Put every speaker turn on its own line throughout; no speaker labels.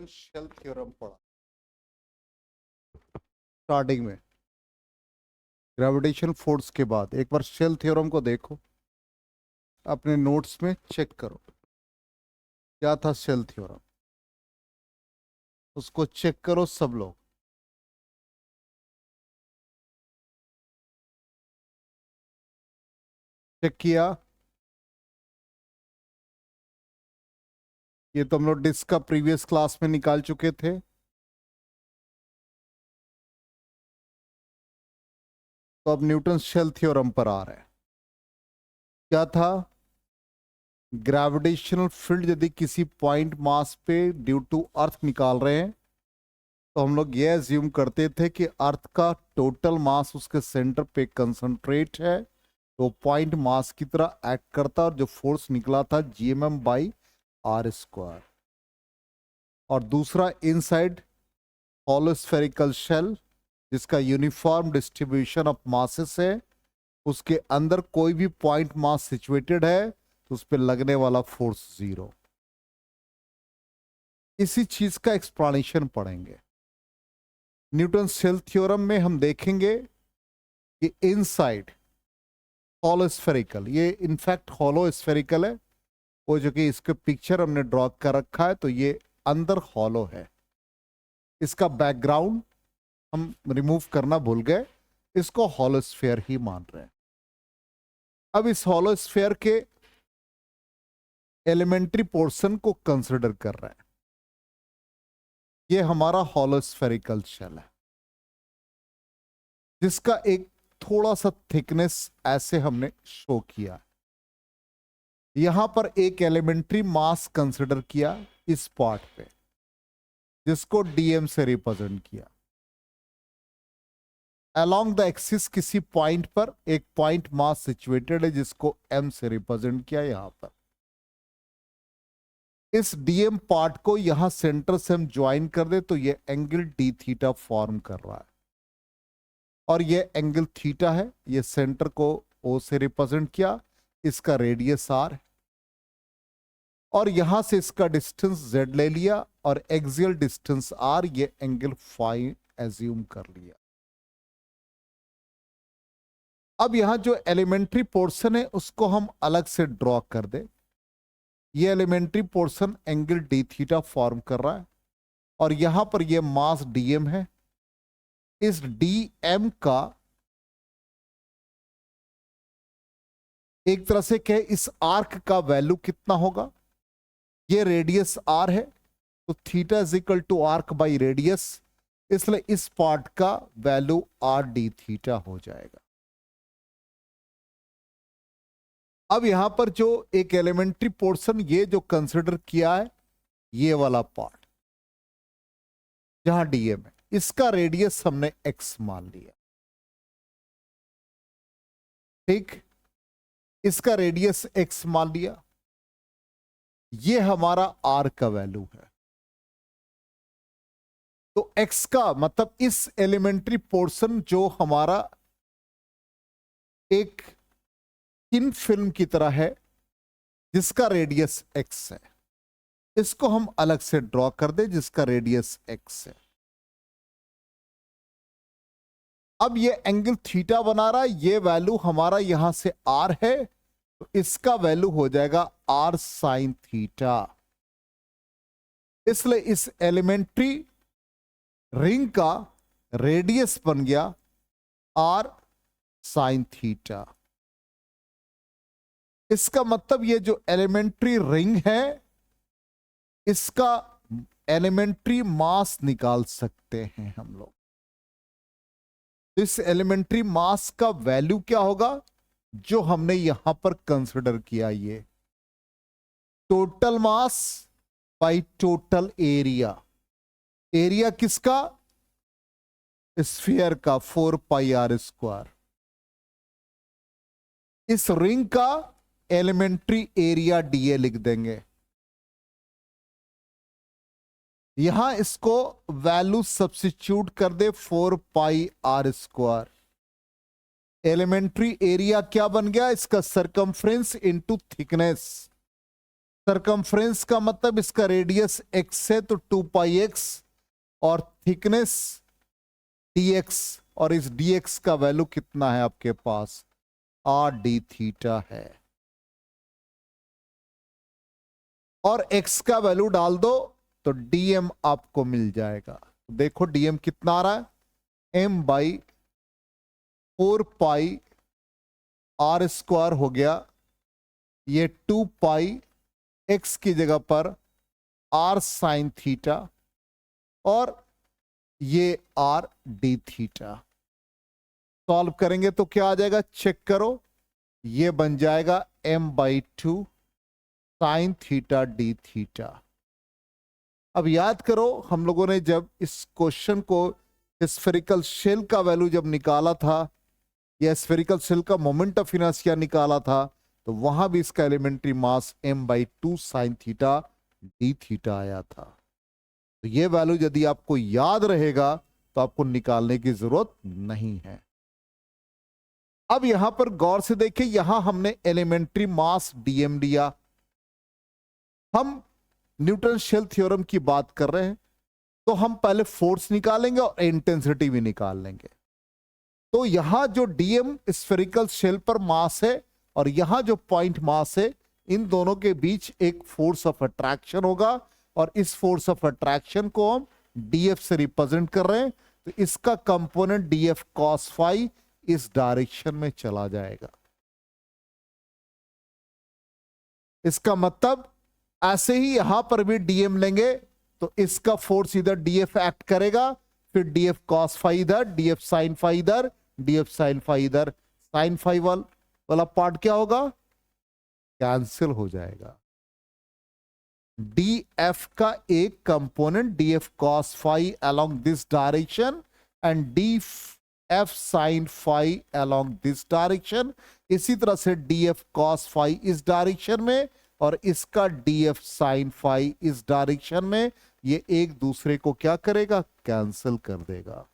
Shell theorem पढ़ा starting में gravitation force के बाद। एक बार शेल थ्योरम को देखो, अपने नोट्स में चेक करो क्या था शेल थ्योरम, उसको चेक करो सब लोग। चेक किया? ये तो हम लोग डिस्क का प्रीवियस क्लास में निकाल चुके थे। तो अब न्यूटन शेल थ्योरम पर आ रहे हैं। क्या था? ग्रेविटेशनल फील्ड यदि किसी पॉइंट मास पे ड्यू टू अर्थ निकाल रहे हैं तो हम लोग ये एज्यूम करते थे कि अर्थ का टोटल मास उसके सेंटर पे कंसंट्रेट है, तो पॉइंट मास की तरह एक्ट करता, और जो फोर्स निकला था जीएमएम बाई आर स्क्वायर। और दूसरा इनसाइड हॉलो स्फेरिकल शेल जिसका यूनिफॉर्म डिस्ट्रीब्यूशन ऑफ मासेस है, उसके अंदर कोई भी पॉइंट मास सिचुएटेड है तो उस पर लगने वाला फोर्स 0। इसी चीज का एक्सप्लेनेशन पढ़ेंगे। न्यूटन शेल थ्योरम में हम देखेंगे कि इनसाइड हॉलो स्फेरिकल, ये इनफैक्ट हॉलो स्फेरिकल है, वो जो कि इसके पिक्चर हमने ड्रॉ कर रखा है, तो ये अंदर हॉलो है। इसका बैकग्राउंड हम रिमूव करना भूल गए, इसको हॉलो स्फीयर ही मान रहे हैं। अब इस हॉलो स्फीयर के एलिमेंट्री पोर्शन को कंसिडर कर रहे हैं। ये हमारा हॉलो स्फेरिकल शेल है जिसका एक थोड़ा सा थिकनेस ऐसे हमने शो किया। यहां पर एक एलिमेंट्री मास कंसिडर किया इस पार्ट पे, जिसको डीएम से रिप्रेजेंट किया। अलोंग द एक्सिस किसी पॉइंट पर एक पॉइंट मास सिचुएटेड है जिसको एम से रिप्रेजेंट किया यहां पर। इस डीएम पार्ट को यहां सेंटर से हम ज्वाइन कर दे तो ये एंगल डी थीटा फॉर्म कर रहा है, और ये एंगल थीटा है। ये सेंटर को ओ से रिप्रेजेंट किया, इसका रेडियस आर है, और यहां से इसका डिस्टेंस जेड ले लिया, और एक्सियल डिस्टेंस आर, ये एंगल फाई एज्यूम कर लिया। अब यहां जो एलिमेंट्री पोर्शन है उसको हम अलग से ड्रॉ कर दे। ये elementary portion angle D theta form कर रहा है, और यहां पर ये मास डीएम है। इस डीएम का एक तरह से कहे, इस आर्क का वैल्यू कितना होगा? ये रेडियस आर है, तो theta is equal to arc by radius, इसलिए इस पार्ट का वैल्यू आर डी थीटा हो जाएगा। अब यहां पर जो एक एलिमेंट्री पोर्शन ये जो कंसिडर किया है, ये वाला पार्ट जहां डीएम है, इसका रेडियस हमने एक्स मान लिया। ठीक, इसका रेडियस एक्स मान लिया। ये हमारा आर का वैल्यू है। तो एक्स का मतलब इस एलिमेंट्री पोर्शन जो हमारा एक थिन फिल्म की तरह है जिसका रेडियस एक्स है, इसको हम अलग से ड्रॉ कर दे जिसका रेडियस एक्स है। अब ये एंगल थीटा बना रहा है, ये वैल्यू हमारा यहां से आर है, तो इसका वैल्यू हो जाएगा आर साइन थीटा। इसलिए इस एलिमेंट्री रिंग का रेडियस बन गया आर साइन थीटा। इसका मतलब ये जो एलिमेंट्री रिंग है इसका एलिमेंट्री मास निकाल सकते हैं हम लोग। इस एलिमेंट्री मास का वैल्यू क्या होगा जो हमने यहां पर कंसिडर किया? ये total mass by total area. Area किसका? स्फीयर का, 4 पाई आर स्क्वायर। इस रिंग का एलिमेंट्री एरिया डीए लिख देंगे। यहां इसको वैल्यू सब्स्टिट्यूट कर दे, 4 पाई आर स्क्वायर। एलिमेंट्री एरिया क्या बन गया? इसका सरकमफ्रेंस इनटू थिकनेस। सरकमफ्रेंस का मतलब इसका रेडियस x है तो 2πx और थिकनेस dx, और इस dx का वैल्यू कितना है आपके पास, r d थीटा है, और x का वैल्यू डाल दो तो dm आपको मिल जाएगा। देखो dm कितना आ रहा है, m by 4 pi r square हो गया, ये 2 पाई x की जगह पर r साइन थीटा, और ये r d थीटा। सॉल्व करेंगे तो क्या आ जाएगा, चेक करो, ये बन जाएगा m by 2 sine theta d theta. अब याद करो, हम लोगों ने जब इस क्वेश्चन को स्फेरिकल शेल का वैल्यू जब निकाला था, या स्फेरिकल शेल का मोमेंट ऑफ इनर्शिया निकाला था, तो वहां भी इसका elementary mass m by 2 sine theta d theta आया था। तो ये वैल्यू यदि आपको याद रहेगा तो आपको निकालने की जरूरत नहीं है। अब यहां पर गौर से देखिए, यहां हमने एलिमेंट्री मास dm लिया, हम न्यूटन शेल थ्योरम की बात कर रहे हैं, तो हम पहले फोर्स निकालेंगे और इंटेंसिटी भी निकाल लेंगे। तो यहां जो dm स्फेरिकल शेल पर मास है और यहां जो पॉइंट मास है, इन दोनों के बीच एक फोर्स ऑफ अट्रैक्शन होगा, और इस फोर्स ऑफ अट्रैक्शन को हम df से रिप्रेजेंट कर रहे हैं। तो इसका कंपोनेंट df cos फाई इस डायरेक्शन में चला जाएगा। इसका मतलब ऐसे ही यहां पर भी dm लेंगे तो इसका फोर्स इधर df एक्ट करेगा, फिर df cos फाई इधर, df sin फाई इधर, df sin फाई इधर, sin फाई वाला पार्ट क्या होगा, कैंसिल हो जाएगा। df का एक component df cos phi along this direction and df sin phi along this direction, इसी तरह से df cos फाई इस डायरेक्शन में और इसका df sin फाई इस डायरेक्शन में, ये एक दूसरे को क्या करेगा, कैंसिल कर देगा।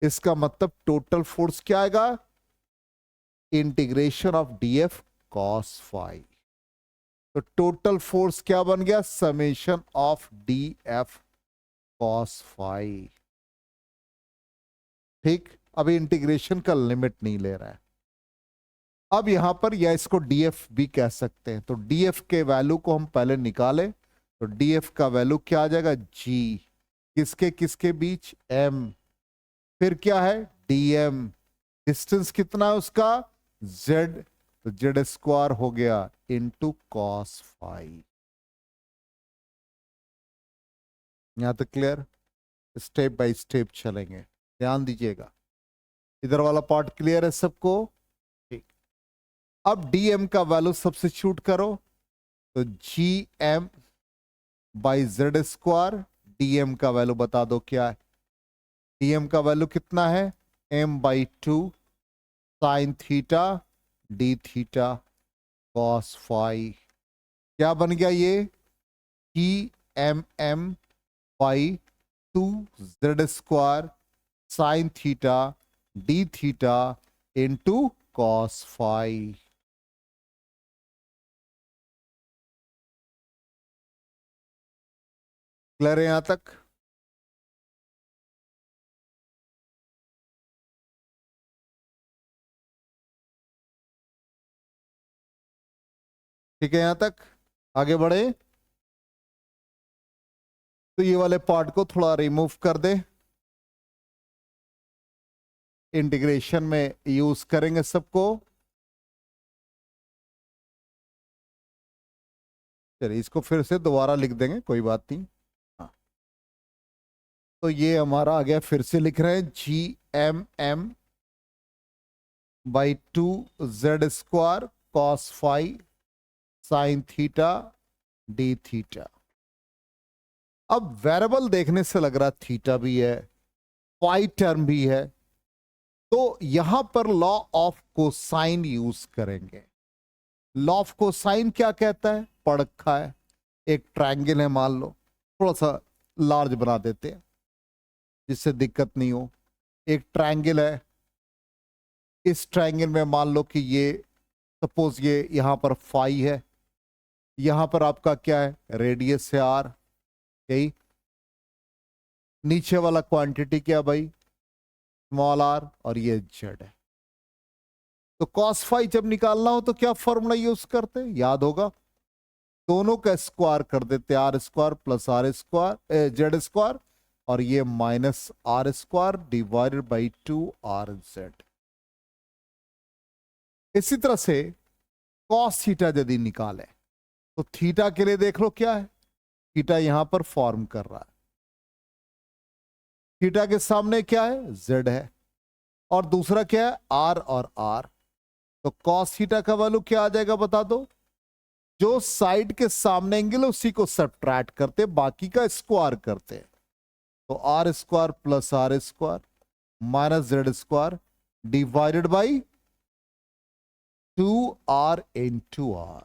इसका मतलब टोटल फोर्स क्या आएगा, integration of df cos phi. तो टोटल फोर्स क्या बन गया, summation of df cos phi. ठीक, अभी इंटीग्रेशन का लिमिट नहीं ले रहा है। अब यहां पर, या इसको df भी कह सकते हैं, तो df के वैल्यू को हम पहले निकाले, तो df का वैल्यू क्या आ जाएगा, g, किसके किसके बीच, m, फिर क्या है dm, डिस्टेंस कितना है उसका, z, तो z स्क्वायर हो गया इंटू cos फाई। यहां तक क्लियर, स्टेप बाय स्टेप चलेंगे, ध्यान दीजिएगा। इधर वाला पार्ट क्लियर है सबको, ठीक। अब dm का वैल्यू सब्स्टिट्यूट करो, तो gm by Z square, dm का वैल्यू बता दो क्या है, dm का वैल्यू कितना है, m by 2 sine theta d theta cos phi. क्या बन गया ये, gmm by 2 Z square sine theta d theta into cos phi. Clear है यहां तक, ठीक है, यहां तक आगे बढ़े। तो ये वाले पार्ट को थोड़ा रिमूव कर दे, इंटीग्रेशन में यूज करेंगे सबको। चलिए इसको फिर से दोबारा लिख देंगे, कोई बात नहीं। हाँ, तो ये हमारा आ गया, फिर से लिख रहे हैं, gmm by 2 Z square cos phi sine theta d theta. अब वेरिएबल देखने से लग रहा थीटा भी है, फाई टर्म भी है, तो यहां पर लॉ ऑफ कोसाइन यूज करेंगे। लॉ ऑफ कोसाइन क्या कहता है, पढ़ रखा है, एक ट्रायंगल है मान लो, थोड़ा सा लार्ज बना देते हैं जिससे दिक्कत नहीं हो। एक ट्रायंगल है, इस ट्रायंगल में मान लो कि ये, सपोज ये यहां पर फाई है, यहां पर आपका क्या है, रेडियस है आर, यही। नीचे वाला क्वांटिटी क्या भाई, स्मॉल आर, और ये जेड है। तो कॉस फाई जब निकालना हो तो क्या फॉर्मूला यूज करते, याद होगा, दोनों का स्क्वायर कर देते, R square plus R square Z square, और ये minus R square divided by 2 R Z. इसी तरह से कॉस थीटा यदि निकाले तो थीटा के लिए देख लो क्या है, थीटा यहां पर फॉर्म कर रहा है, थीटा के सामने क्या है, जेड है, और दूसरा क्या है, आर और आर। तो कॉस थीटा का वैल्यू क्या आ जाएगा बता दो, जो साइड के सामने एंगल है उसी को सब्ट्रैक्ट करते, बाकी का स्क्वायर करते। तो R square plus R square minus Z square divided by 2r into R.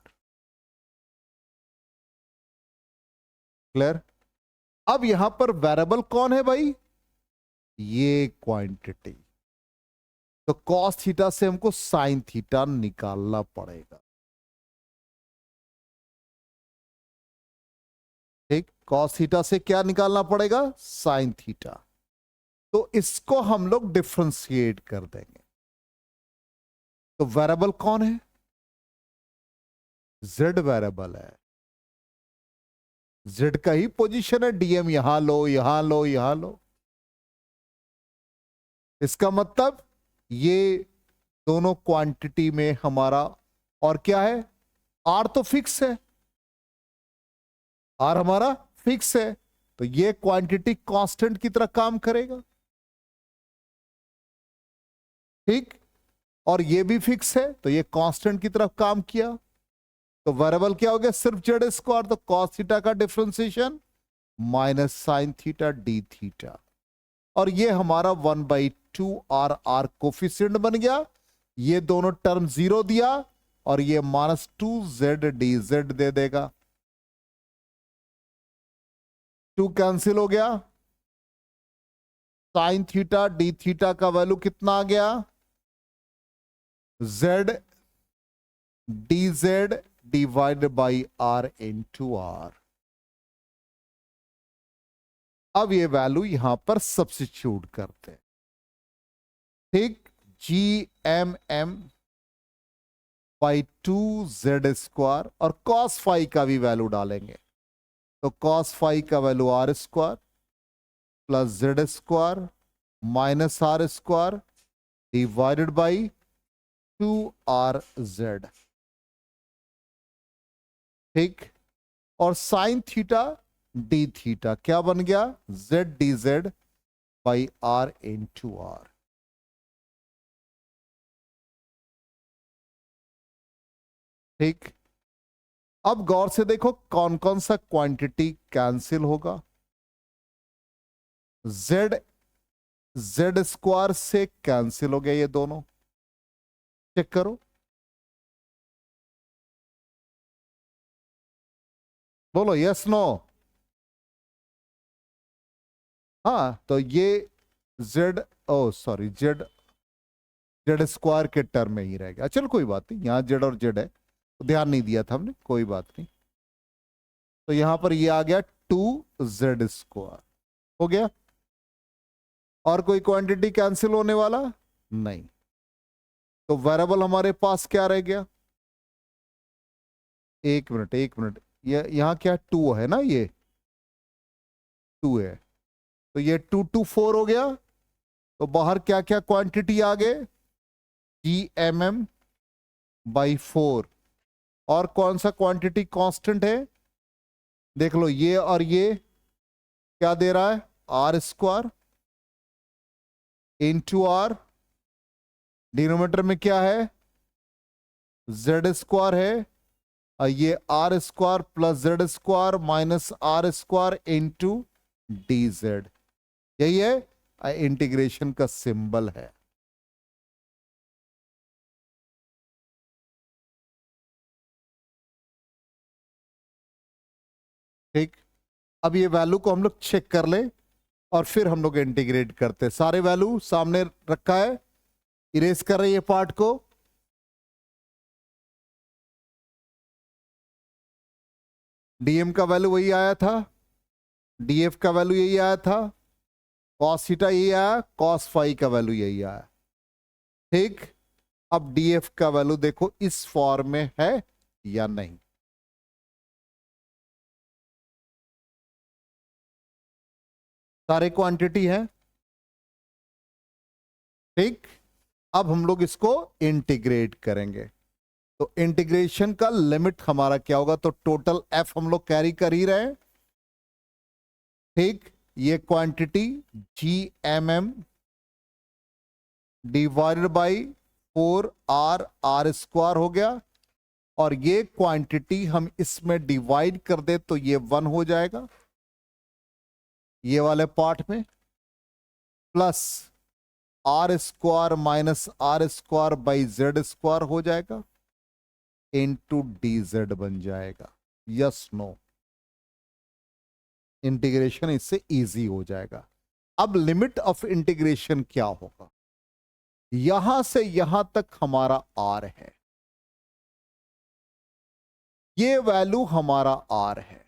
Clear. अब यहां पर वेरिएबल कौन है भाई, ये क्वांटिटी। तो कॉस थीटा से हमको साइन थीटा निकालना पड़ेगा। ठीक, कॉस थीटा से क्या निकालना पड़ेगा, साइन थीटा। तो इसको हम लोग डिफ्रेंशिएट कर देंगे। तो वेरिएबल कौन है, जेड वेरिएबल है, जेड का ही पोजीशन है, डीएम यहां लो यहां लो यहां लो। इसका मतलब ये दोनों क्वांटिटी में हमारा और क्या है, आर तो फिक्स है, आर हमारा फिक्स है, तो ये क्वांटिटी कांस्टेंट की तरह काम करेगा। ठीक, और ये भी फिक्स है तो ये कांस्टेंट की तरफ काम किया। तो वेरिएबल क्या हो गया, सिर्फ जेड स्क्वायर, तो कॉस थीटा का differentiation minus sign theta D theta, और ये हमारा 1/2 आर कोफिशिएंट बन गया। ये दोनों टर्म जीरो दिया, और ये -2z dz दे देगा, 2 कैंसिल हो गया। साइन थीटा डी थीटा का वैल्यू कितना आ गया, z dz divide by R into R. अब ये वैल्यू यहां पर सब्स्टिट्यूट करते हैं। ठीक, G M M by 2z square, और कॉस फाई का भी वैल्यू डालेंगे। तो कॉस फाई का value R square plus Z square minus R square divided by 2rz। ठीक, और साइन थीटा डी थीटा क्या बन गया, Z D Z by R into R. ठीक, अब गौर से देखो कौन कौन सा क्वांटिटी कैंसिल होगा, जेड जेड स्क्वायर से कैंसिल हो गया, ये दोनों चेक करो, बोलो यस नो। हाँ, तो ये जेड, ओ सॉरी, जेड जेड स्क्वायर के टर्म में ही रहेगा। चलो कोई बात नहीं, यहां जेड और जेड है तो ध्यान नहीं दिया था हमने, कोई बात नहीं। तो यहां पर ये आ गया 2z स्क्वायर हो गया, और कोई क्वांटिटी कैंसिल होने वाला नहीं। तो वेरिएबल हमारे पास क्या रह गया, एक मिनट एक मिनट, ये यहां क्या 2 है ना, ये 2 है, तो ये 2 2 4 हो गया। तो बाहर क्या क्या क्वांटिटी आ गए, GMM बाई 4, और कौन सा क्वांटिटी कांस्टेंट है, देख लो, ये और ये क्या दे रहा है, R square into R, denominator में क्या है, जेड स्क्वायर है, और ये R square plus Z square minus R square into D Z, यही है इंटीग्रेशन का सिंबल है। ठीक, अब ये वैल्यू को हम लोग चेक कर ले, और फिर हम लोग इंटीग्रेट करते हैं। सारे वैल्यू सामने रखा है, इरेज कर रहे हैं ये पार्ट को, डीएम का वैल्यू वही आया था, डीएफ का वैल्यू यही आया था, कॉस थीटा यही आया, कॉस फाई का वैल्यू यही आया। ठीक, अब डीएफ का वैल्यू देखो इस फॉर्म में है या नहीं। सारे क्वांटिटी है। ठीक, अब हम लोग इसको इंटीग्रेट करेंगे। तो इंटीग्रेशन का लिमिट हमारा क्या होगा, तो टोटल एफ हम लोग कैरी कर ही रहे हैं। ठीक, ये quantity G M M divided by 4r R square हो गया, और ये क्वांटिटी हम इसमें डिवाइड कर दे तो ये 1 हो जाएगा ये वाले पार्ट में, plus R square minus R square by Z square हो जाएगा, इनटू डी जेड बन जाएगा। यस नो, इंटीग्रेशन इससे इजी हो जाएगा। अब लिमिट ऑफ इंटीग्रेशन क्या होगा, यहां से यहां तक हमारा आर है, ये वैल्यू हमारा आर है,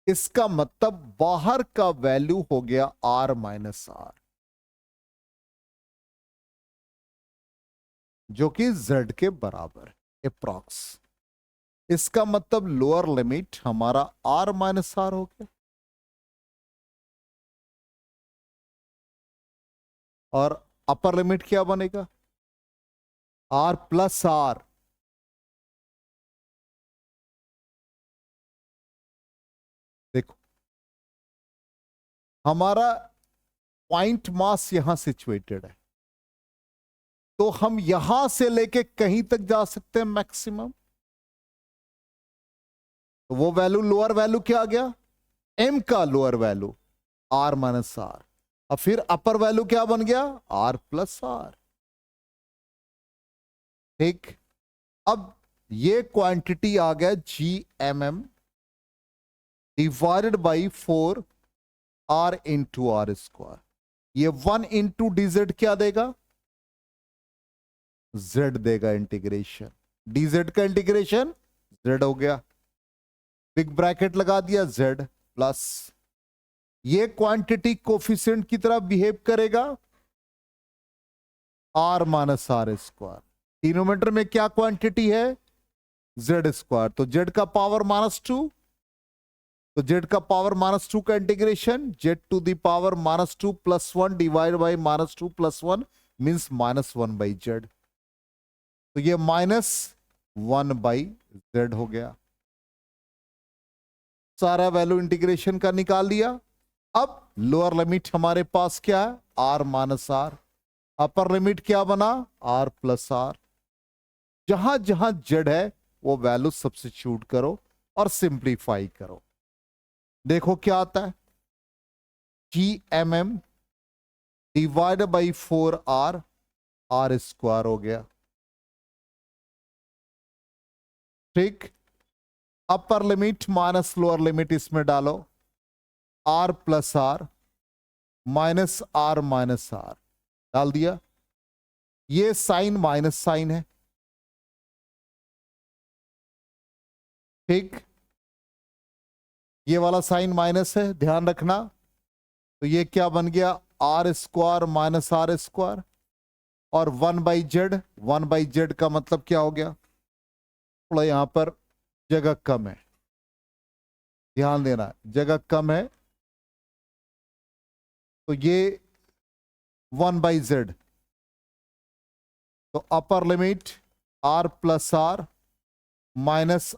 इसका मतलब बाहर का वैल्यू हो गया आर माइनस आर, जो कि z के बराबर है अप्रॉक्स। इसका मतलब लोअर लिमिट हमारा r माइनस आर हो गया, और अपर लिमिट क्या बनेगा, r प्लस आर। देखो हमारा पॉइंट मास यहां सिचुएटेड है, तो हम यहां से लेके कहीं तक जा सकते हैं मैक्सिमम। तो वो वैल्यू, लोअर वैल्यू क्या आ गया, m का lower value r minus R, और फिर अपर वैल्यू क्या बन गया, r प्लस आर। ठीक, अब ये क्वांटिटी आ गया G M M divided by 4r into R square. ये 1 इंटू डीजेड क्या देगा, z देगा इंटीग्रेशन, dz का इंटीग्रेशन z हो गया, बिग ब्रैकेट लगा दिया, z प्लस ये क्वांटिटी कोफिशिएंट की तरह बिहेव करेगा, r minus R square. Denominator में क्या क्वांटिटी है, z स्क्वायर, तो z का पावर -2, तो z का पावर -2 का integration z to the power -2 plus 1 divide by -2 plus 1 means -1 by z, तो ये -1 बाई z हो गया। सारा वैल्यू इंटीग्रेशन का निकाल लिया। अब लोअर लिमिट हमारे पास क्या है, r minus R, upper limit क्या बना, r प्लस आर। जहां जहां z है वो वैल्यू सब्स्टिट्यूट करो और सिंप्लीफाई करो। देखो क्या आता है, G M M divide by 4r R square हो गया। ठीक, upper limit minus lower limit इसमें डालो, r plus R minus R डाल दिया, ये साइन माइनस साइन है। ठीक, ये वाला साइन माइनस है, ध्यान रखना। तो ये क्या बन गया, R square minus R square, और 1/z का मतलब क्या हो गया, थोड़ा यहां पर जगह कम है, ध्यान देना जगह कम है, तो ये 1/z, तो upper limit r plus R minus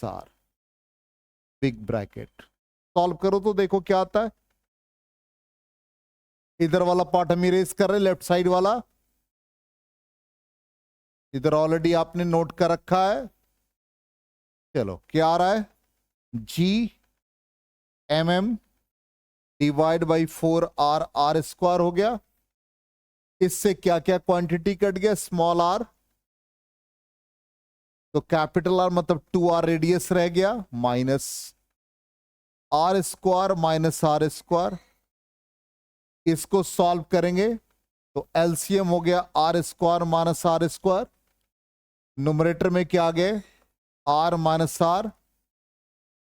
R, big bracket. Solve करो तो देखो क्या आता है। इधर वाला पार्ट हम इरेज कर रहे हैं, लेफ्ट साइड वाला, इधर ऑलरेडी आपने नोट कर रखा है। चलो क्या आ रहा है, G M M divide by 4r R square हो गया। इससे क्या क्या क्वांटिटी कट गया, स्मॉल r, तो कैपिटल R मतलब 2r रेडियस रह गया, minus R square minus R square. इसको सॉल्व करेंगे तो एलसीएम हो गया r square minus R square. Numerator में क्या आ गए, आर माइनस आर,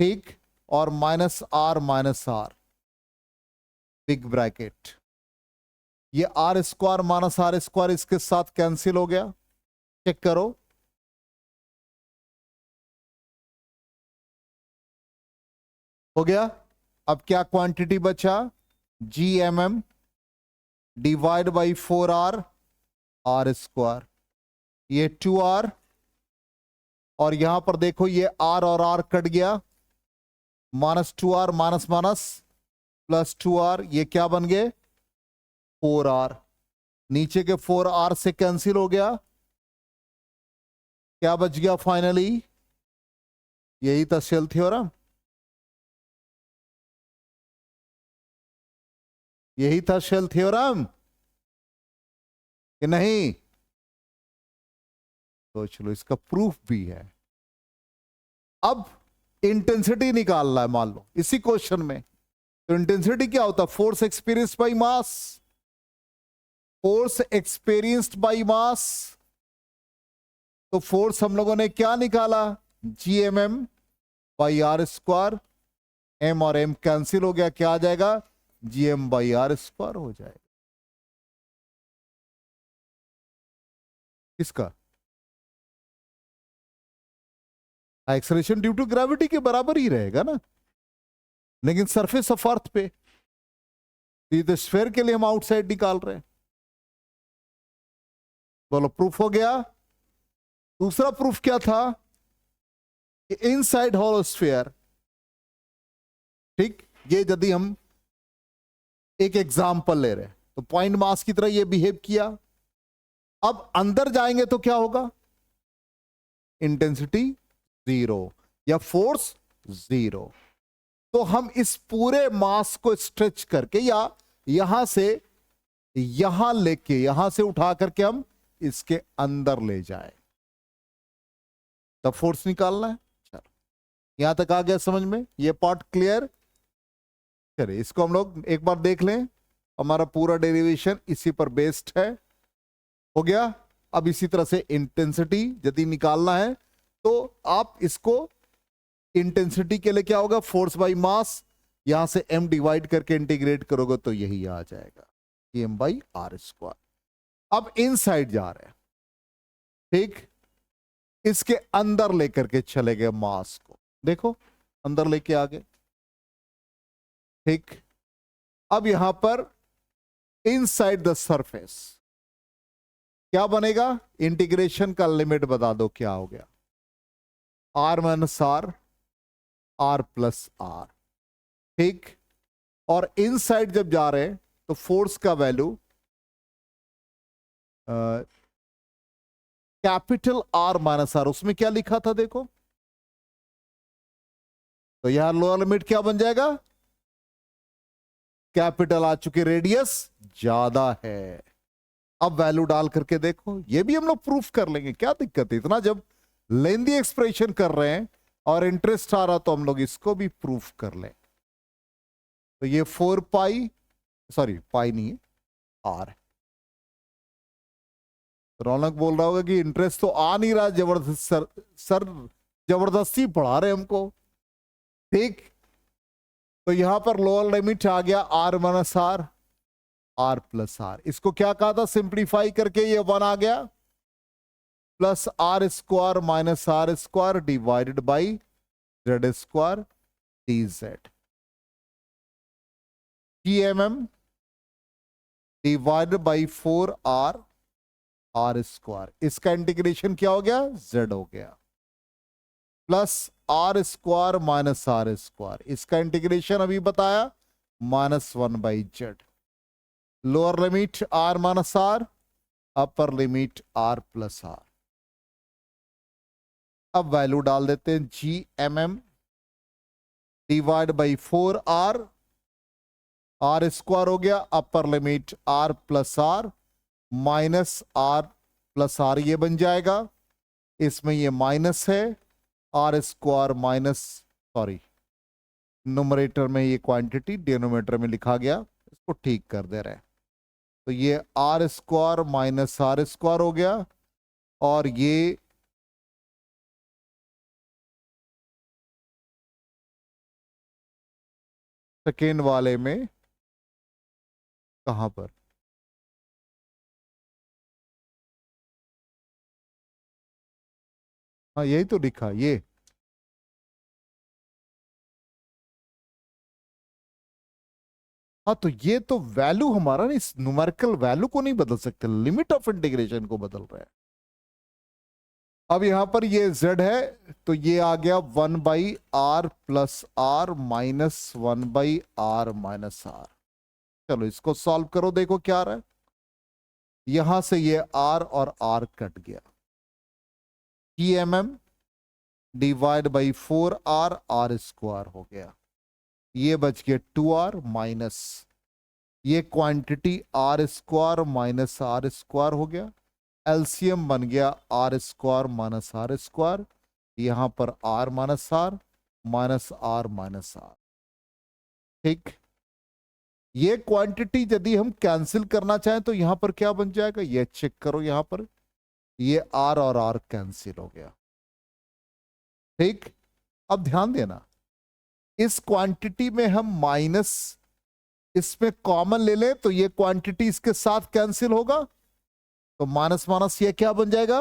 ठीक, और माइनस आर बिग ब्रैकेट। ये R square minus R square इसके साथ कैंसिल हो गया, चेक करो। हो गया। अब क्या क्वांटिटी बचा? G M M divide by 4R R square, ये 2R, और यहां पर देखो ये R और R कट गया, -2R minus minus plus 2R, ये क्या बन गए? 4R। नीचे के 4R से कैंसिल हो गया, क्या बच गया फाइनली? यही था शेल थ्योरम, यही था शेल थ्योरम कि नहीं? सोच लो, इसका प्रूफ भी है। अब इंटेंसिटी निकालना है, मान लो इसी क्वेश्चन में। तो इंटेंसिटी क्या होता है? Force experienced by mass, force experienced by mass. तो फोर्स हम लोगों ने क्या निकाला? G M M by R square, M और एम कैंसिल हो गया, क्या आ जाएगा? G M by R square हो जाएगा। किसका? एक्सेलरेशन ड्यू टू ग्रेविटी के बराबर ही रहेगा ना, लेकिन सरफेस ऑफ अर्थ पे। तो स्फीयर के लिए हम आउटसाइड निकाल रहे हैं। बोलो, प्रूफ हो गया। दूसरा प्रूफ क्या था? कि इनसाइड होलो स्फीयर, ठीक, ये यदि हम एक एग्जाम्पल ले रहे हैं तो पॉइंट मास की तरह ये बिहेव किया। अब अंदर जाएंगे तो क्या होगा? इंटेंसिटी 0 या फोर्स 0। तो हम इस पूरे मास को स्ट्रेच करके या यहां से यहां लेके, यहां से उठा करके हम इसके अंदर ले जाए, तब फोर्स निकालना है। चलो, यहां तक आ गया समझ में? ये पार्ट क्लियर? चलिए इसको हम लोग एक बार देख लें। हमारा पूरा डेरिवेशन इसी पर बेस्ड है। हो गया। अब इसी तरह से इंटेंसिटी यदि निकालना है तो आप इसको इंटेंसिटी के लिए क्या होगा? फोर्स बाई मास, यहां से m डिवाइड करके इंटीग्रेट करोगे तो यही आ जाएगा, m बाई आर स्क्वायर। अब इनसाइड जा रहे हैं, ठीक, इसके अंदर लेकर के चले गए मास को, देखो अंदर लेके आ गए, ठीक। अब यहां पर इनसाइड द सरफेस क्या बनेगा? इंटीग्रेशन का लिमिट बता दो क्या हो गया? R minus R, R plus R, ठीक। और इनसाइड जब जा रहे हैं तो फोर्स का value capital R minus R, उसमें क्या लिखा था देखो, तो यहां लोअर लिमिट क्या बन जाएगा? कैपिटल आ चुकी, रेडियस ज्यादा है। अब वैल्यू डाल करके देखो, ये भी हम लोग प्रूफ कर लेंगे, क्या दिक्कत है? इतना जब लेंदी एक्सप्रेशन कर रहे हैं और इंटरेस्ट आ रहा तो हम लोग इसको भी प्रूफ कर लें। तो ये 4 पाई, सॉरी पाई नहीं है, आर। रौनक बोल रहा होगा कि इंटरेस्ट तो आ नहीं रहा, जबरदस्त सर जबरदस्ती पढ़ा रहे हमको, ठीक। तो यहां पर लोअर लिमिट आ गया R minus R, R plus R. इसको क्या कहा था? सिंप्लीफाई करके ये 1 आ गया, plus R square minus R square divided by Z square D Z, G M M divided by 4R R square. इसका इंटीग्रेशन क्या हो गया? जेड हो गया, plus R square minus R square, इसका इंटीग्रेशन अभी बताया -1 by Z. Lower limit R minus R, upper limit R plus R. अब वैल्यू डाल देते हैं, G M M divide by 4R, R square हो गया, अपर limit R plus R minus R plus R, ये बन जाएगा। इसमें ये माइनस है, R square minus, sorry numerator में ये क्वांटिटी डिनोमिनेटर में लिखा गया, इसको ठीक कर दे रहे हैं। तो ये R square minus R square हो गया, और ये सेकेंड वाले में कहां पर? हाँ यही तो लिखा ये। हाँ तो ये तो वैल्यू हमारा नहीं, इस न्यूमेरिकल वैल्यू को नहीं बदल सकते, लिमिट ऑफ इंटीग्रेशन को बदल रहा है। अब यहां पर ये z है तो ये आ गया 1/r plus R minus 1/r-r। चलो इसको सॉल्व करो, देखो क्या आ रहा है। यहां से ये r और r कट गया, mm divide by 4r r square हो गया, ये बच गया 2r माइनस ये quantity R square minus R square हो गया, एलसीएम बन गया R square minus R square, यहां पर R minus R minus R minus R. ठीक, ये क्वांटिटी यदि हम कैंसिल करना चाहें तो यहां पर क्या बन जाएगा, ये चेक करो, यहां पर ये आर और आर कैंसिल हो गया। ठीक, अब ध्यान देना, इस क्वांटिटी में हम माइनस इसमें कॉमन ले ले तो ये क्वांटिटी इसके साथ कैंसिल होगा, तो माइनस माइनस ये क्या बन जाएगा,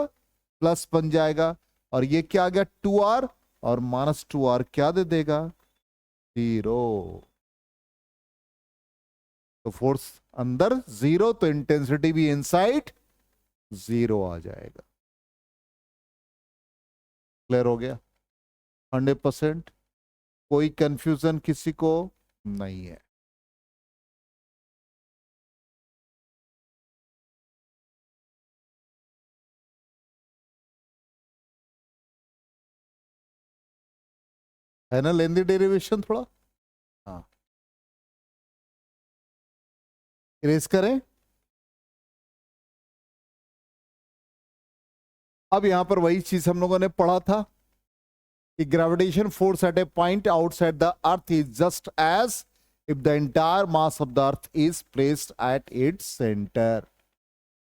प्लस बन जाएगा, और ये क्या आ गया 2r, और माइनस 2r क्या दे देगा, 0। तो फोर्स अंदर 0 तो इंटेंसिटी भी इनसाइड 0 आ जाएगा। क्लियर हो गया 100%? कोई कंफ्यूजन किसी को नहीं है? है ना लेंदी डेरिवेशन थोड़ा? हाँ, इरेज करें। अब यहां पर वही चीज हम लोगों ने पढ़ा था कि gravitation force at a point outside the earth is just as if the entire mass of the earth is placed at its centre.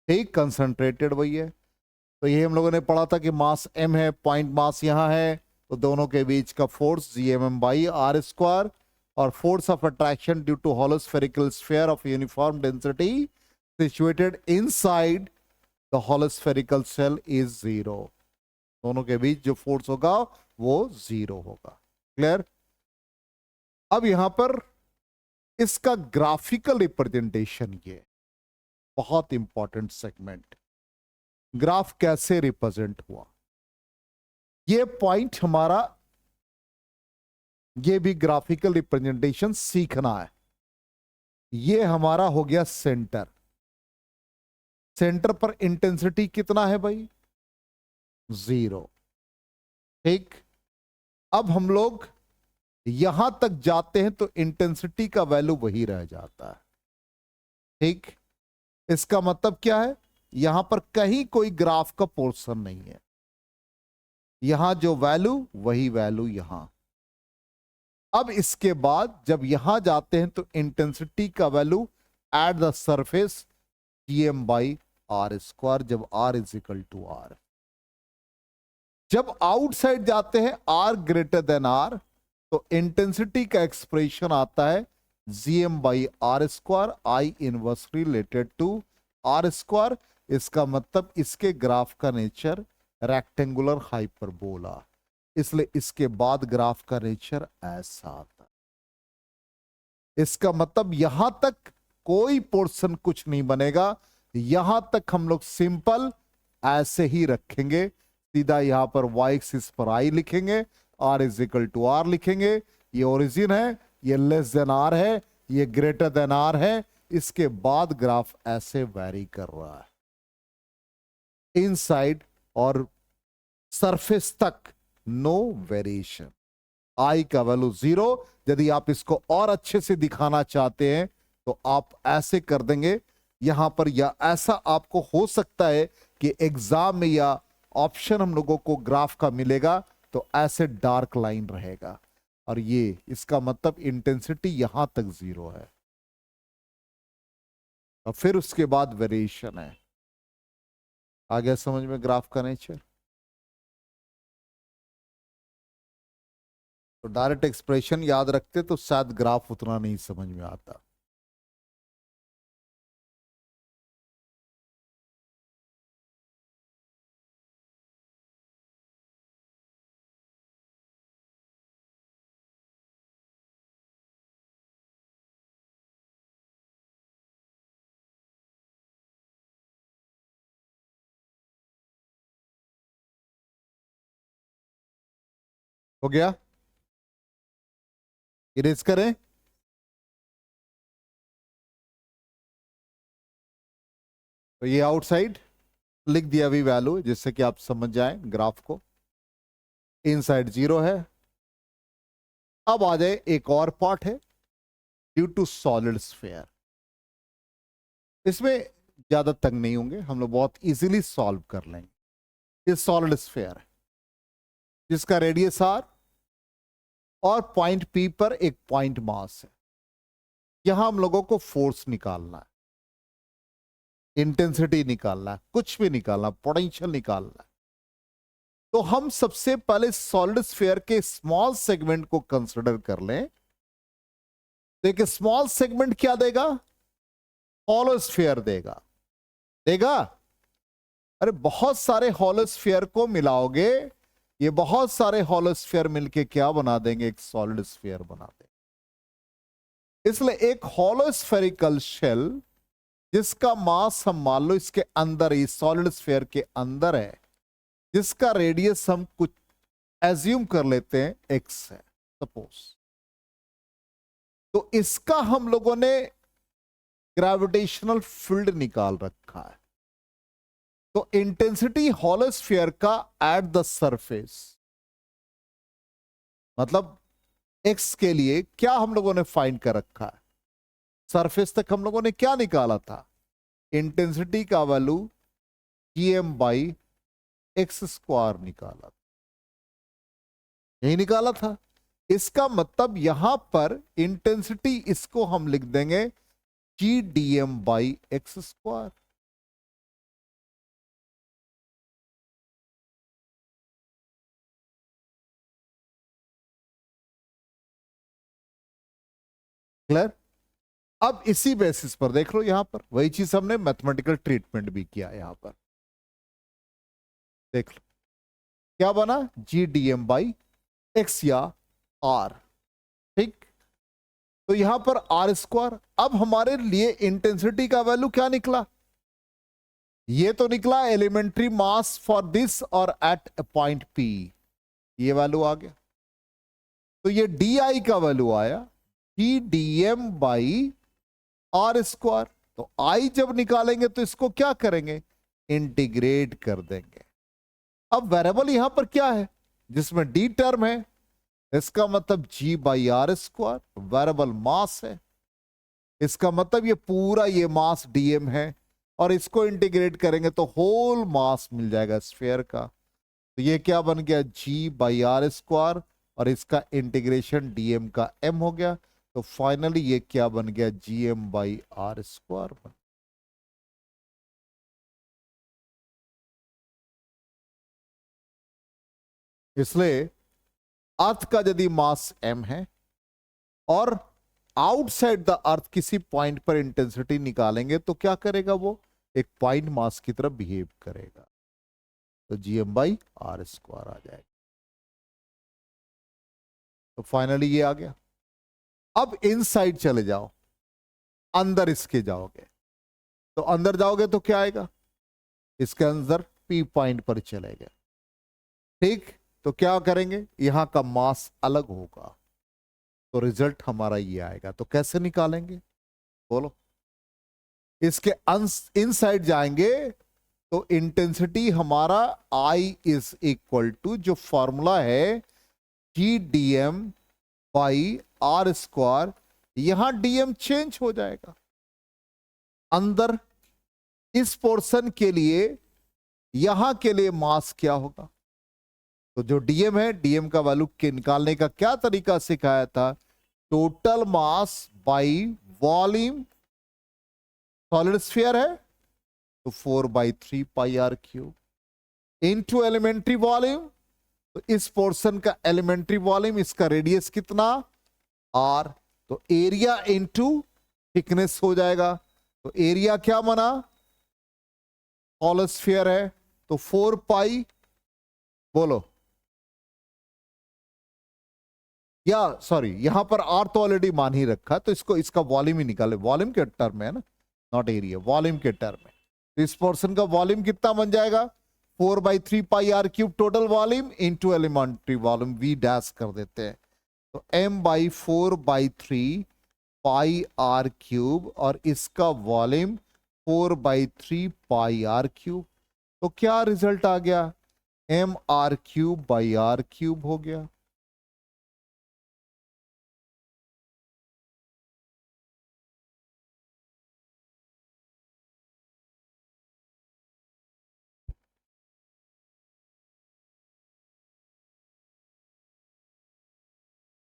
ठीक, कंसंट्रेटेड वही है। तो ये हम लोगों ने पढ़ा था कि मास m है, पॉइंट मास यहां है, तो दोनों के बीच का फोर्स gmm/r स्क्वायर, और force of attraction due to hollow spherical sphere of uniform density situated inside the hollow spherical shell is 0। दोनों के बीच जो फोर्स होगा वो 0 होगा। क्लियर? अब यहां पर इसका ग्राफिकल रिप्रेजेंटेशन, ये बहुत इंपॉर्टेंट सेगमेंट, ग्राफ कैसे रिप्रेजेंट हुआ, ये पॉइंट हमारा, ये भी ग्राफिकल रिप्रेजेंटेशन सीखना है। ये हमारा हो गया सेंटर, सेंटर पर इंटेंसिटी कितना है भाई, 0। ठीक, अब हम लोग यहां तक जाते हैं तो इंटेंसिटी का वैल्यू वही रह जाता है। ठीक, इसका मतलब क्या है, यहां पर कहीं कोई ग्राफ का पोर्शन नहीं है, यहां जो वैल्यू वही वैल्यू यहां। अब इसके बाद जब यहां जाते हैं तो इंटेंसिटी का value at the surface gm/r square, जब r is equal to r। जब आउटसाइड जाते हैं r ग्रेटर देन r, तो इंटेंसिटी का एक्सप्रेशन आता है gm/r square, I inversely related to r square. इसका मतलब इसके ग्राफ का नेचर रेक्टेंगुलर हाइपरबोला, इसलिए इसके बाद ग्राफ का नेचर ऐसा आता है। इसका मतलब यहां तक कोई पोर्शन कुछ नहीं बनेगा, यहां तक हम लोग सिंपल ऐसे ही रखेंगे, सीधा यहां पर y एक्सिस पर i लिखेंगे, r is equal to r लिखेंगे, ये ओरिजिन है, ये लेस देन r है, ये ग्रेटर देन r है। इसके बाद ग्राफ ऐसे वैरी कर रहा है इनसाइड और सरफेस तक, नो वेरिएशन, आई का वैल्यू 0। यदि आप इसको और अच्छे से दिखाना चाहते हैं तो आप ऐसे कर देंगे यहां पर, या ऐसा आपको हो सकता है कि एग्जाम में या ऑप्शन हम लोगों को ग्राफ का मिलेगा तो ऐसे डार्क लाइन रहेगा, और ये इसका मतलब इंटेंसिटी यहां तक 0 है, और फिर उसके बाद वेरिएशन है। आ गया समझ में ग्राफ का नेचर? तो डायरेक्ट एक्सप्रेशन याद रखते तो शायद ग्राफ उतना नहीं समझ में आता। हो गया, इरेज करें। तो ये आउटसाइड लिख दिया अभी वैल्यू, जिससे कि आप समझ जाएं ग्राफ को। इनसाइड 0 है। अब आ जाए एक और पार्ट है, ड्यू टू सॉलिड स्फीयर। इसमें ज्यादा तंग नहीं होंगे, हम लोग बहुत इजीली सॉल्व कर लेंगे। ये सॉलिड स्फीयर है जिसका रेडियस आर और पॉइंट पी पर एक पॉइंट मास है। यहां हम लोगों को फोर्स निकालना है, इंटेंसिटी निकालना है, कुछ भी निकालना, पोटेंशियल निकालना है। तो हम सबसे पहले सॉलिड स्फीयर के स्मॉल सेगमेंट को कंसिडर कर लें। देखिए स्मॉल सेगमेंट क्या देगा, हॉलो स्फीयर देगा। देगा, अरे बहुत सारे हॉलो स्फीयर को मिलाओगे, ये बहुत सारे हॉलो स्फीयर मिलके क्या बना देंगे, एक सॉलिड स्फीयर बना देंगे। इसलिए एक हॉलो स्फेरिकल शेल जिसका मास हम मान लो इसके अंदर ही सॉलिड स्फीयर के अंदर है, जिसका रेडियस हम कुछ एज्यूम कर लेते हैं एक्स है सपोज, तो इसका हम लोगों ने ग्रेविटेशनल फील्ड निकाल रखा है। तो इंटेंसिटी हॉलो स्फीयर का एट द सरफेस, मतलब एक्स के लिए क्या हम लोगों ने फाइंड कर रखा है, सरफेस तक हम लोगों ने क्या निकाला था, इंटेंसिटी का value GM by X square निकाला था, यही निकाला था। इसका मतलब यहां पर इंटेंसिटी इसको हम लिख देंगे G D M by X square. Clear. अब इसी बेसिस पर देख लो, यहां पर वही चीज हमने मैथमेटिकल ट्रीटमेंट भी किया। यहां पर देख लो क्या बना, G D M by X या आर। ठीक, तो यहां पर आर स्क्वायर। अब हमारे लिए इंटेंसिटी का वैल्यू क्या निकला, ये तो निकला एलिमेंट्री मास फॉर दिस और एट ए पॉइंट पी, ये वैल्यू आ गया। तो ये डी आई का वैल्यू आया G D M by R square. तो आई जब निकालेंगे तो इसको क्या करेंगे, इंटीग्रेट कर देंगे। अब वेरिएबल यहां पर क्या है, जिसमें डी टर्म है, इसका मतलब जी बाई आर स्क्वायर, वेरिएबल मास है। इसका मतलब ये पूरा ये मास डीएम है, और इसको इंटीग्रेट करेंगे तो होल मास मिल जाएगा स्फीयर का। तो ये क्या बन गया, जी बाई आर स्क्वायर, और इसका इंटीग्रेशन डीएम का एम हो गया। तो फाइनली ये क्या बन गया, G M by R square बन। इसलिए अर्थ का यदि मास m है और आउटसाइड द अर्थ किसी पॉइंट पर इंटेंसिटी निकालेंगे तो क्या करेगा, वो एक पॉइंट मास की तरह बिहेव करेगा। तो G M by R square आ जाएगा। तो फाइनली ये आ गया। अब इनसाइड चले जाओ, अंदर इसके जाओगे, तो अंदर जाओगे तो क्या आएगा, इसके अंदर पी पॉइंट पर चले गए। ठीक, तो क्या करेंगे, यहां का मास अलग होगा, तो रिजल्ट हमारा ये आएगा। तो कैसे निकालेंगे बोलो, इसके इनसाइड जाएंगे तो इंटेंसिटी हमारा I इज इक्वल टू जो फॉर्मूला है G D M by R square, यहां डीएम चेंज हो जाएगा। अंदर इस पोर्शन के लिए, यहां के लिए मास क्या होगा, तो जो डीएम है, डीएम का वैल्यू के निकालने का क्या तरीका सिखाया था, total mass by volume, solid sphere है तो 4/3 pi R cube, into elementary volume, तो इस पोर्शन का एलिमेंट्री वॉल्यूम, इसका रेडियस कितना, आर, तो एरिया इनटू थिकनेस हो जाएगा। तो एरिया क्या बना, होल स्फीयर है, तो 4 पाई, बोलो, या सॉरी यहां पर आर तो ऑलरेडी मान ही रखा, तो इसको इसका वॉल्यूम ही निकाले, वॉल्यूम के टर्म में है ना, नॉट एरिया, वॉल्यूम के टर्म में। तो इस पोर्शन का वॉल्यूम कितना बन जाएगा, 4/3 pi r³ total volume into elementary volume, V dash कर देते हैं। तो m/4/3 पाई r³ और इसका वॉल्यूम 4/3 पाई r³। तो क्या रिजल्ट आ गया, mr³ हो गया।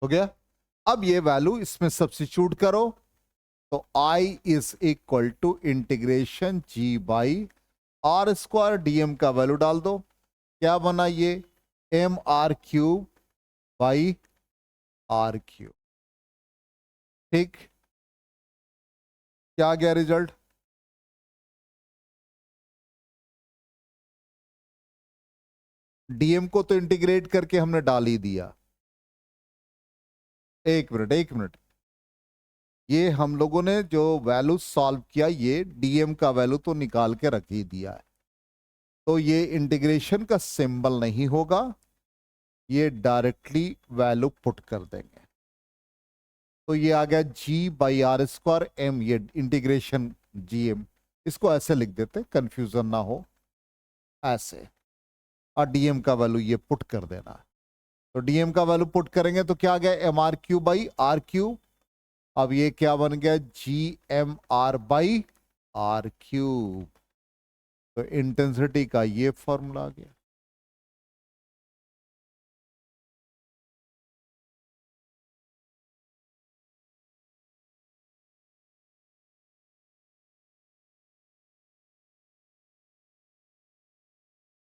हो गया। अब ये वैल्यू इसमें सब्स्टिट्यूट करो, तो I is equal to integration g/r² dm का वैल्यू डाल दो, क्या बना ये, mr³ ठीक, क्या आ गया रिजल्ट, डीएम को तो इंटीग्रेट करके हमने डाल ही दिया। एक मिनट एक मिनट, ये हम लोगों ने जो वैल्यू सॉल्व किया, ये डीएम का वैल्यू तो निकाल के रख ही दिया है, तो ये इंटीग्रेशन का सिंबल नहीं होगा, ये डायरेक्टली वैल्यू पुट कर देंगे। तो ये आ गया g/r², m, ये इंटीग्रेशन gm, इसको ऐसे लिख देते कंफ्यूजन ना हो, ऐसे, और डीएम का वैल्यू ये पुट कर देना। तो डीएम का वैल्यू पुट करेंगे तो क्या आ गया, mr³/r³। अब ये क्या बन गया, gmr/r³। तो इंटेंसिटी का ये फॉर्मूला आ गया।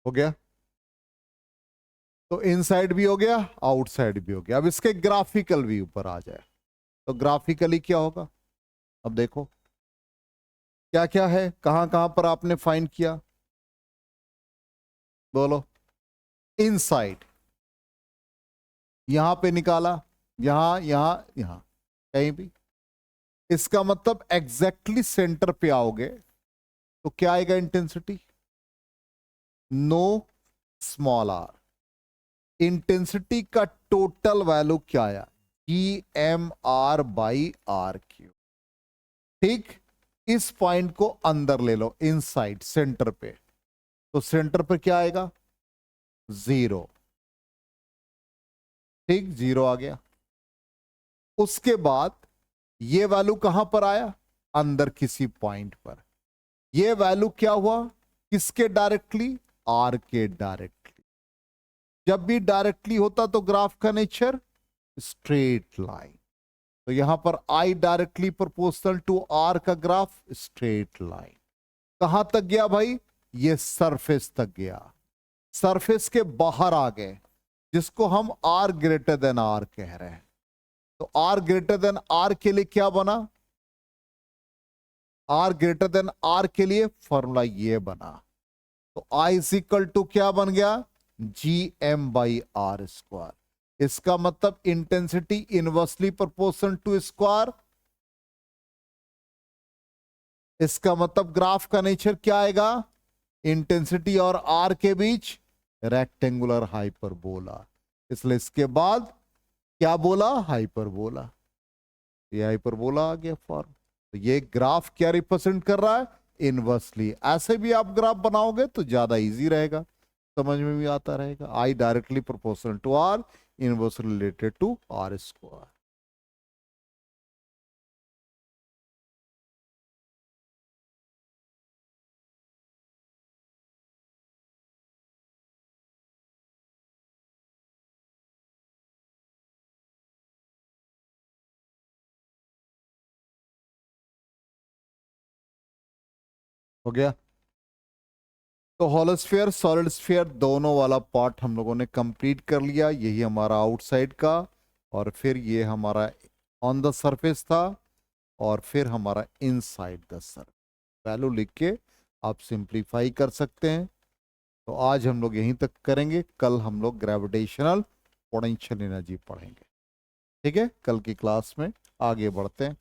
हो गया, तो इनसाइड भी हो गया, आउटसाइड भी हो गया। अब इसके ग्राफिकल व्यू पर आ जाए, तो ग्राफिकली क्या होगा, अब देखो क्या क्या है, कहां कहां पर आपने फाइंड किया, बोलो, इनसाइड, यहां पे निकाला, यहां यहां यहां, कहीं भी, इसका मतलब एग्जैक्टली सेंटर पे आओगे तो क्या आएगा, intensity, no small r, intensity का टोटल वैल्यू क्या आया, gmr/r³। ठीक, इस पॉइंट को अंदर ले लो, इनसाइड सेंटर पे, तो सेंटर पे क्या आएगा, 0, ठीक, 0 आ गया। उसके बाद ये वैल्यू कहां पर आया, अंदर किसी पॉइंट पर, ये वैल्यू क्या हुआ, किसके डायरेक्टली, आर के डायरेक्टली। जब भी डायरेक्टली होता तो ग्राफ का नेचर स्ट्रेट लाइन, तो यहां पर I directly proportional to r का ग्राफ स्ट्रेट लाइन, कहां तक गया भाई, ये सरफेस तक गया, सरफेस के बाहर आ गए, जिसको हम आर ग्रेटर देन आर कह रहे हैं। तो आर ग्रेटर देन आर के लिए क्या बना, आर ग्रेटर देन आर के लिए फॉर्मूला ये बना, तो आई इज इक्वल टू क्या बन गया, gm/r²। इसका मतलब intensity inversely proportional to square, इसका मतलब ग्राफ का नेचर क्या आएगा, इंटेंसिटी और आर के बीच रेक्टेंगुलर हाइपरबोला, इसलिए इसके बाद क्या बोला, हाइपरबोला, ये हाइपरबोला आ गया फॉर्म। तो ये ग्राफ क्या रिप्रेजेंट कर रहा है, इनवर्सली। ऐसे भी आप ग्राफ बनाओगे तो ज्यादा इजी रहेगा, समझ में भी आता रहेगा, I directly proportional to r, inversely related to r²। हो गया। तो हॉलोस्फीयर सॉलिड स्फीयर दोनों वाला पार्ट हम लोगों ने कंप्लीट कर लिया। यही हमारा आउटसाइड का, और फिर ये हमारा ऑन द सरफेस था, और फिर हमारा इनसाइड द सरफेस। वैल्यू लिख के आप सिंप्लीफाई कर सकते हैं। तो आज हम लोग यहीं तक करेंगे, कल हम लोग ग्रेविटेशनल पोटेंशियल एनर्जी पढ़ेंगे। ठीक है, कल की क्लास में आगे बढ़ते हैं।